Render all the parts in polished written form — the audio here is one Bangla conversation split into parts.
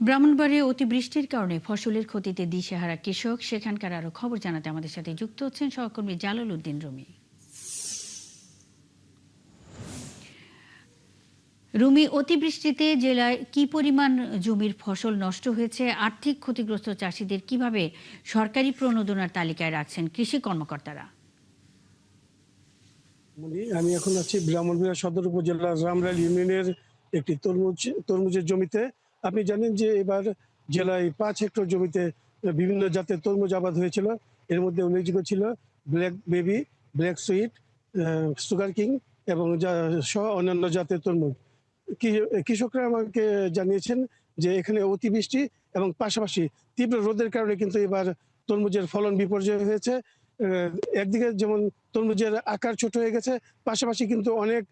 ব্রাহ্মণবাড়িয়ায় অতিবৃষ্টির কারণে ফসলের ক্ষতিতে দিশেহারা কৃষক। সেখানকার আরো খবর জানাতে আমাদের সাথে যুক্ত হচ্ছেন সহকর্মী জালাল উদ্দিন রুমি। রুমি, অতিবৃষ্টিতে জেলায় কি পরিমাণ জমির ফসল নষ্ট হয়েছে, আর্থিক ক্ষতিগ্রস্ত চাষিদের কিভাবে সরকারি প্রণোদনার তালিকায় রাখছেন কৃষি কর্মকর্তারা? আমি এখন আছি ব্রাহ্মণবাড়িয়া সদর উপজেলার রামরাল ইউনিয়নের একটি তরমুজের জমিতে। আপনি জানেন যে এবার জেলায় 5 হেক্টর জমিতে বিভিন্ন জাতের তরমুজ আবাদ হয়েছিল। এর মধ্যে উল্লেখযোগ্য ছিল black baby, black sweet, sugar king এবং সহ অন্যান্য জাতের তরমুজ। কৃষকরা আমাকে জানিয়েছেন যে এখানে অতিবৃষ্টি এবং পাশাপাশি তীব্র রোদের কারণে কিন্তু এবার তরমুজের ফলন বিপর্যয় হয়েছে। একদিকে যেমন তরমুজের আকার ছোট হয়ে গেছে, পাশাপাশি কিন্তু অনেক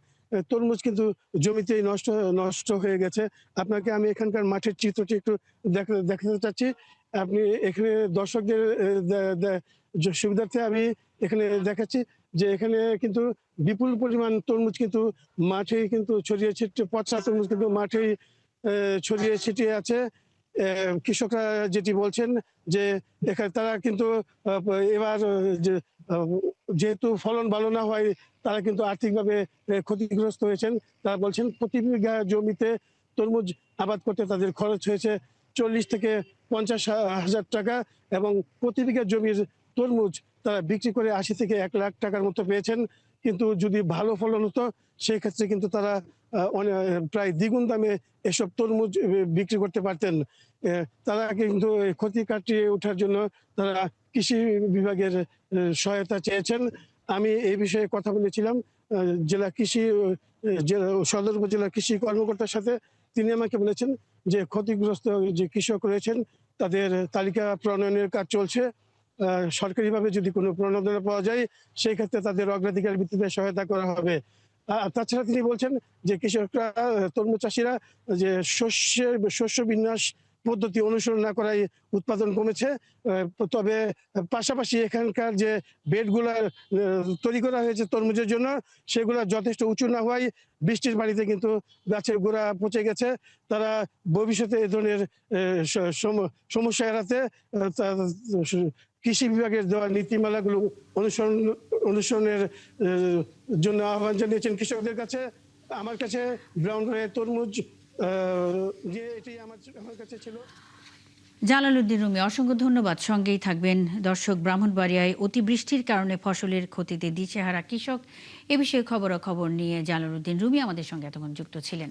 তরমুজ কিন্তু জমিতেই নষ্ট নষ্ট হয়ে গেছে। আপনাকে আমি এখানকার মাঠের চিত্রটি একটু দেখাতে চাচ্ছি। আপনি এখানে দর্শকদের সুবিধার্থে আমি এখানে দেখাচ্ছি যে এখানে কিন্তু বিপুল পরিমাণ তরমুজ কিন্তু মাঠেই কিন্তু ছড়িয়ে ছিটিয়ে, পচা তরমুজ কিন্তু মাঠেই ছড়িয়ে ছিটিয়ে আছে। কৃষকরা যেটি বলছেন যে এখানে তারা কিন্তু এবার যে যেহেতু ফলন ভালো না হয়, তারা কিন্তু আর্থিকভাবে ক্ষতিগ্রস্ত হয়েছেন। তারা বলছেন প্রতি বিঘা জমিতে তরমুজ আবাদ করতে তাদের খরচ হয়েছে 40 থেকে 50 হাজার টাকা, এবং প্রতি বিঘা জমির তরমুজ তারা বিক্রি করে 80 থেকে 1 লাখ টাকার মতো পেয়েছেন। কিন্তু যদি ভালো ফলন হতো সেই ক্ষেত্রে কিন্তু তারা প্রায় দ্বিগুণ দামে এসব তরমুজ বিক্রি করতে পারতেন। তারা কিন্তু ক্ষতি কাটিয়ে ওঠার জন্য তারা কৃষি বিভাগের সহায়তা চেয়েছেন। আমি এই বিষয়ে কথা বলেছিলাম জেলা কৃষি সদর উপজেলা কৃষি কর্মকর্তার সাথে। তিনি আমাকে বলেছেন যে ক্ষতিগ্রস্ত যে কৃষক রয়েছেন তাদের তালিকা প্রণয়নের কাজ চলছে। সরকারিভাবে যদি কোনো প্রণোদনা পাওয়া যায় সেই ক্ষেত্রে তাদের অগ্রাধিকার ভিত্তিতে সহায়তা করা হবে। তাছাড়া তিনি বলছেন যে কৃষকরা, তরমুজ চাষিরা যে শস্য বিন্যাস পদ্ধতি অনুসরণ না করায় উৎপাদন কমেছে। তবে পাশাপাশি এখানকার যে বেডগুলা তৈরি করা হয়েছে তরমুজের জন্য, সেগুলা যথেষ্ট উঁচু না হওয়ায় বৃষ্টির পানিতে কিন্তু গাছের গোড়া পচে গেছে। তারা ভবিষ্যতে এ ধরনের সমস্যা এড়াতে কৃষি বিভাগের দেওয়া নীতিমালাগুলো অনুসরণের জন্য আহ্বান জানিয়েছেন কৃষকদের কাছে। আমার কাছে ব্রাউন তরমুজ যে এটি আমার কাছে ছিল। জালাল উদ্দিন রুমি, অসংখ্য ধন্যবাদ। সঙ্গেই থাকবেন দর্শক। ব্রাহ্মণবাড়িয়ায় অতিবৃষ্টির কারণে ফসলের ক্ষতিতে দিশেহারা কৃষক, এ বিষয়ে খবরাখবর নিয়ে জালাল উদ্দিন রুমি আমাদের সঙ্গে এতক্ষণ যুক্ত ছিলেন।